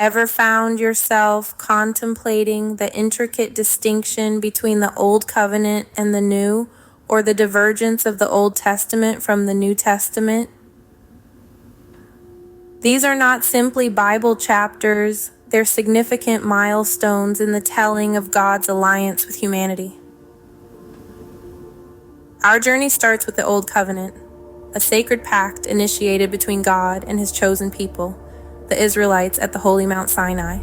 Ever found yourself contemplating the intricate distinction between the Old Covenant and the New, or the divergence of the Old Testament from the New Testament? These are not simply Bible chapters, they're significant milestones in the telling of God's alliance with humanity. Our journey starts with the Old Covenant, a sacred pact initiated between God and His chosen people, the Israelites at the holy Mount Sinai.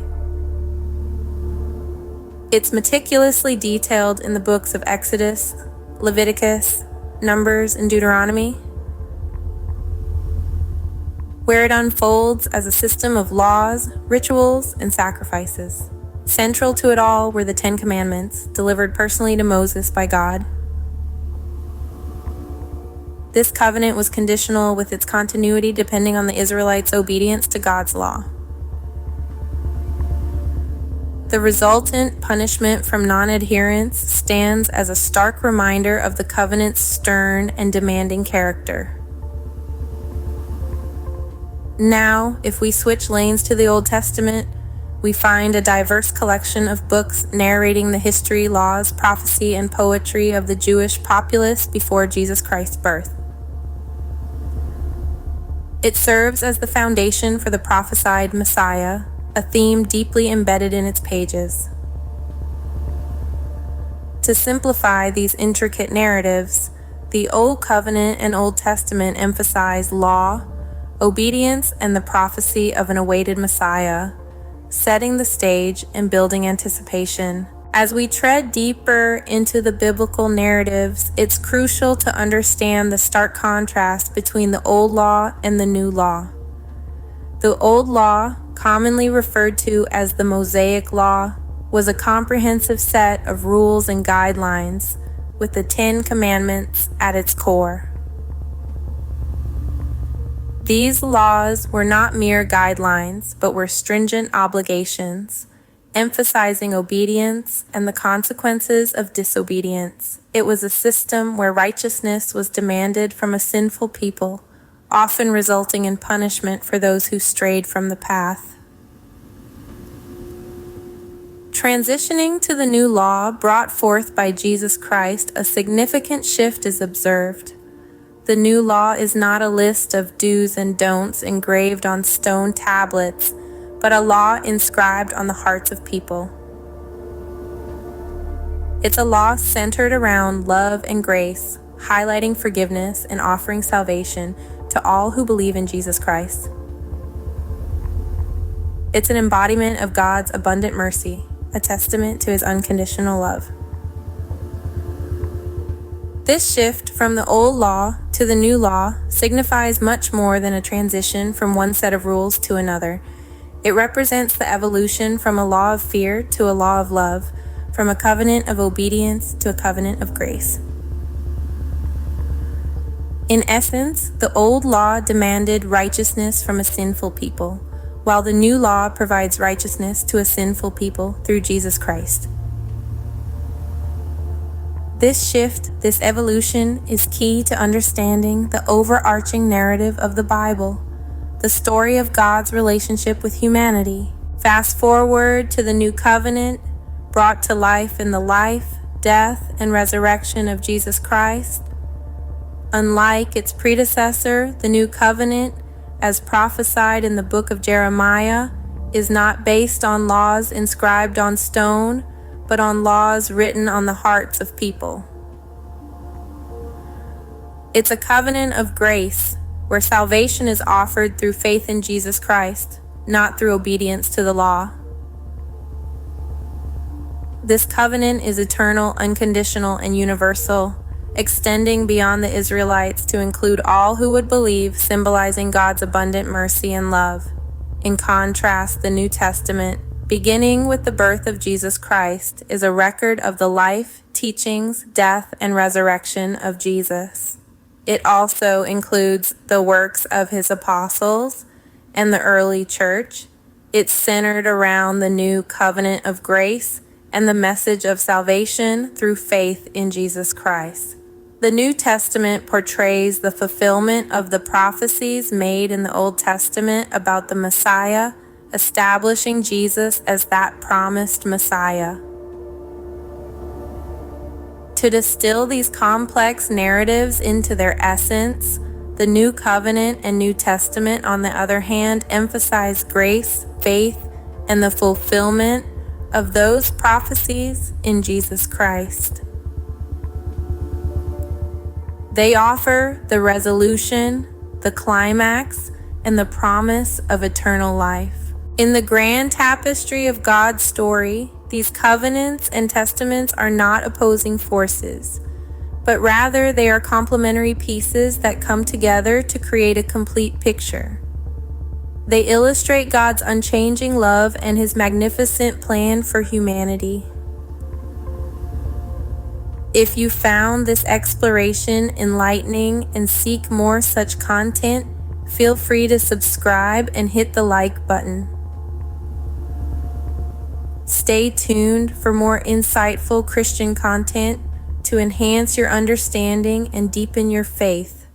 It's meticulously detailed in the books of Exodus, Leviticus, Numbers, and Deuteronomy, where it unfolds as a system of laws, rituals, and sacrifices. Central to it all were the Ten Commandments, delivered personally to Moses by God. This covenant was conditional, with its continuity depending on the Israelites' obedience to God's law. The resultant punishment from non-adherence stands as a stark reminder of the covenant's stern and demanding character. Now, if we switch lanes to the Old Testament, we find a diverse collection of books narrating the history, laws, prophecy, and poetry of the Jewish populace before Jesus Christ's birth. It serves as the foundation for the prophesied Messiah, a theme deeply embedded in its pages. To simplify these intricate narratives, the Old Covenant and Old Testament emphasize law, obedience, and the prophecy of an awaited Messiah, setting the stage and building anticipation. As we tread deeper into the biblical narratives, it's crucial to understand the stark contrast between the Old Law and the New Law. The Old Law, commonly referred to as the Mosaic Law, was a comprehensive set of rules and guidelines, with the Ten Commandments at its core. These laws were not mere guidelines, but were stringent obligations, emphasizing obedience and the consequences of disobedience. It was a system where righteousness was demanded from a sinful people, often resulting in punishment for those who strayed from the path. Transitioning to the new law brought forth by Jesus Christ, a significant shift is observed. The new law is not a list of do's and don'ts engraved on stone tablets, but a law inscribed on the hearts of people. It's a law centered around love and grace, highlighting forgiveness and offering salvation to all who believe in Jesus Christ. It's an embodiment of God's abundant mercy, a testament to His unconditional love. This shift from the old law to the new law signifies much more than a transition from one set of rules to another. It represents the evolution from a law of fear to a law of love, from a covenant of obedience to a covenant of grace. In essence, the old law demanded righteousness from a sinful people, while the new law provides righteousness to a sinful people through Jesus Christ. This shift, this evolution, is key to understanding the overarching narrative of the Bible, the story of God's relationship with humanity. Fast forward to the new covenant, brought to life in the life, death, and resurrection of Jesus Christ. Unlike its predecessor, the new covenant, as prophesied in the book of Jeremiah, is not based on laws inscribed on stone, but on laws written on the hearts of people. It's a covenant of grace, where salvation is offered through faith in Jesus Christ, not through obedience to the law. This covenant is eternal, unconditional, and universal, extending beyond the Israelites to include all who would believe, symbolizing God's abundant mercy and love. In contrast, the New Testament, beginning with the birth of Jesus Christ, is a record of the life, teachings, death, and resurrection of Jesus. It also includes the works of His apostles and the early church. It's centered around the new covenant of grace and the message of salvation through faith in Jesus Christ. The New Testament portrays the fulfillment of the prophecies made in the Old Testament about the Messiah establishing Jesus as that promised Messiah. To distill these complex narratives into their essence, the New Covenant and New Testament, on the other hand, emphasize grace, faith, and the fulfillment of those prophecies in Jesus Christ. They offer the resolution, the climax, and the promise of eternal life. In the grand tapestry of God's story, these covenants and testaments are not opposing forces, but rather they are complementary pieces that come together to create a complete picture. They illustrate God's unchanging love and His magnificent plan for humanity. If you found this exploration enlightening and seek more such content, feel free to subscribe and hit the like button. Stay tuned for more insightful Christian content to enhance your understanding and deepen your faith.